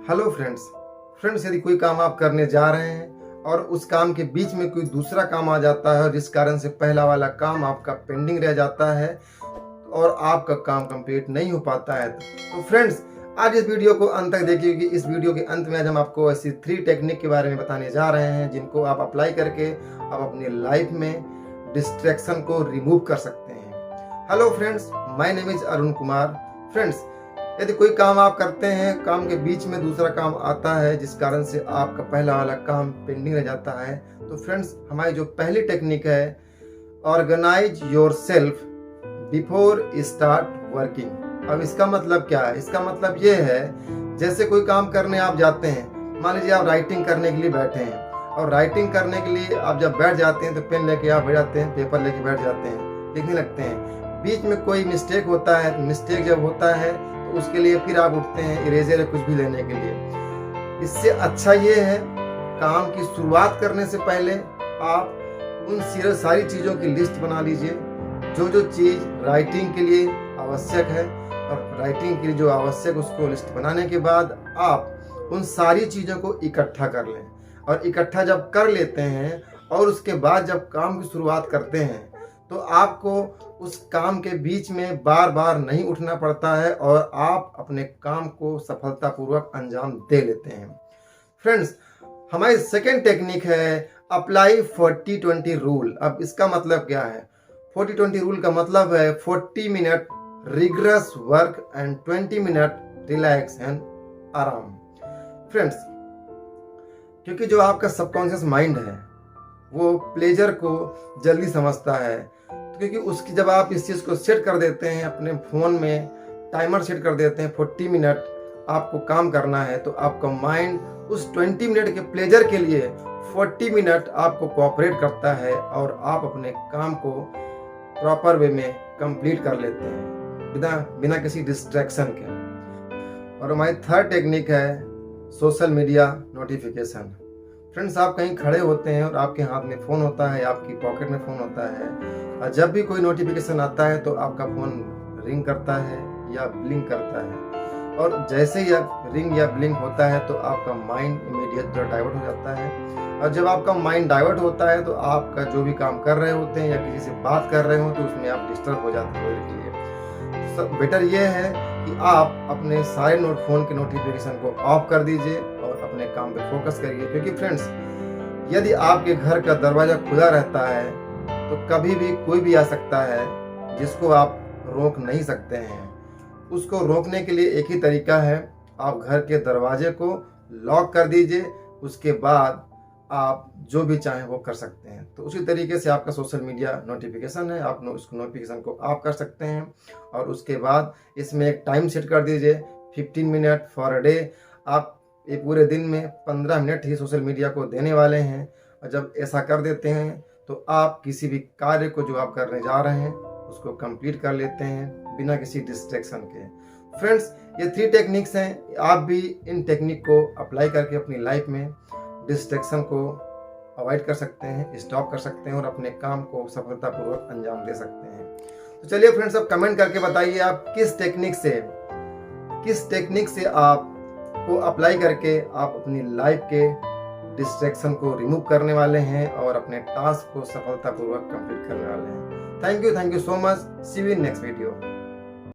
Hello friends, यदि कोई काम आप करने जा रहे हैं और उस काम के बीच में कोई दूसरा काम आ जाता है और जिस कारण से पहला वाला काम आपका पेंडिंग रह जाता है और आपका काम कंप्लीट नहीं हो पाता है, तो फ्रेंड्स आज इस वीडियो को अंत तक देखिए, क्योंकि इस वीडियो के अंत में आज हम आपको ऐसी 3 टेक्निक के बारे में बताने जा रहे हैं जिनको आप अप्लाई करके आप अपनी लाइफ में डिस्ट्रैक्शन को रिमूव कर सकते हैं। Hello friends, my name is Arun Kumar. Friends, यदि कोई काम आप करते हैं, काम के बीच में दूसरा काम आता है जिस कारण से आपका पहला वाला काम पेंडिंग रह जाता है, तो फ्रेंड्स हमारी जो पहली टेक्निक है, organise yourself before start working. अब इसका मतलब क्या है? इसका मतलब ये है, जैसे कोई काम करने आप जाते हैं, मान लीजिए आप राइटिंग करने के लिए बैठे हैं और राइटिंग करने के लिए आप जब बैठ जाते हैं तो पेन लेके आप बैठ जाते हैं, पेपर लेके बैठ जाते हैं, लिखने लगते हैं। बीच में कोई मिस्टेक होता है, मिस्टेक जब होता है तो उसके लिए फिर आप उठते हैं इरेजर या कुछ भी लेने के लिए। इससे अच्छा ये है, काम की शुरुआत करने से पहले आप उन सारी चीज़ों की लिस्ट बना लीजिए, जो जो चीज़ राइटिंग के लिए आवश्यक है, और राइटिंग के लिए जो आवश्यक उसको लिस्ट बनाने के बाद आप उन सारी चीज़ों को इकट्ठा कर लें। और इकट्ठा जब कर लेते हैं और उसके बाद जब काम की शुरुआत करते हैं तो आपको उस काम के बीच में बार बार नहीं उठना पड़ता है और आप अपने काम को सफलतापूर्वक अंजाम दे लेते हैं। फ्रेंड्स, हमारी सेकेंड टेक्निक है अप्लाई 40-20 रूल। अब इसका मतलब क्या है? 40-20 रूल का मतलब है 40 minute rigorous work and 20 minute relax and आराम। फ्रेंड्स, क्योंकि जो आपका सबकॉन्शियस माइंड है वो प्लेजर को जल्दी समझता है, क्योंकि उसकी जब आप इस चीज़ को सेट कर देते हैं, अपने फ़ोन में टाइमर सेट कर देते हैं 40 मिनट आपको काम करना है, तो आपका माइंड उस 20 मिनट के प्लेजर के लिए 40 मिनट आपको कोऑपरेट करता है और आप अपने काम को प्रॉपर वे में कंप्लीट कर लेते हैं बिना किसी डिस्ट्रैक्शन के। और हमारी थर्ड टेक्निक है सोशल मीडिया नोटिफिकेशन। फ्रेंड्स, आप कहीं खड़े होते हैं और आपके हाथ में फ़ोन होता है, आपकी पॉकेट में फ़ोन होता है, और जब भी कोई नोटिफिकेशन आता है तो आपका फ़ोन रिंग करता है या ब्लिंक करता है, और जैसे ही रिंग या ब्लिंक होता है तो आपका माइंड इमीडिएट डाइवर्ट हो जाता है। और जब आपका माइंड डाइवर्ट होता है तो आपका जो भी काम कर रहे होते हैं या किसी से बात कर रहे हो तो उसमें आप डिस्टर्ब हो जाते हैं। बेटर ये है कि आप अपने सारे फ़ोन के नोटिफिकेशन को ऑफ कर दीजिए और अपने काम पे फोकस करिए, क्योंकि फ्रेंड्स यदि आपके घर का दरवाज़ा खुला रहता है तो कभी भी कोई भी आ सकता है जिसको आप रोक नहीं सकते हैं। उसको रोकने के लिए एक ही तरीका है, आप घर के दरवाजे को लॉक कर दीजिए, उसके बाद आप जो भी चाहें वो कर सकते हैं। तो उसी तरीके से आपका सोशल मीडिया नोटिफिकेशन है, आप उस नोटिफिकेशन को ऑफ कर सकते हैं और उसके बाद इसमें एक टाइम सेट कर दीजिए 15 मिनट फॉर अ डे। आप ये पूरे दिन में 15 मिनट ही सोशल मीडिया को देने वाले हैं, और जब ऐसा कर देते हैं तो आप किसी भी कार्य को जो आप करने जा रहे हैं उसको कंप्लीट कर लेते हैं बिना किसी डिस्ट्रैक्शन के। फ्रेंड्स, ये 3 टेक्निक्स हैं, आप भी इन टेक्निक को अप्लाई करके अपनी लाइफ में डिस्ट्रैक्शन को अवॉइड कर सकते हैं, स्टॉप कर सकते हैं और अपने काम को सफलतापूर्वक अंजाम दे सकते हैं। तो चलिए फ्रेंड्स, अब कमेंट करके बताइए आप किस टेक्निक से आप को अप्लाई करके आप अपनी लाइफ के डिस्ट्रैक्शन को रिमूव करने वाले हैं और अपने टास्क को सफलतापूर्वक कंप्लीट करने वाले हैं। Thank you so much. See you in next video.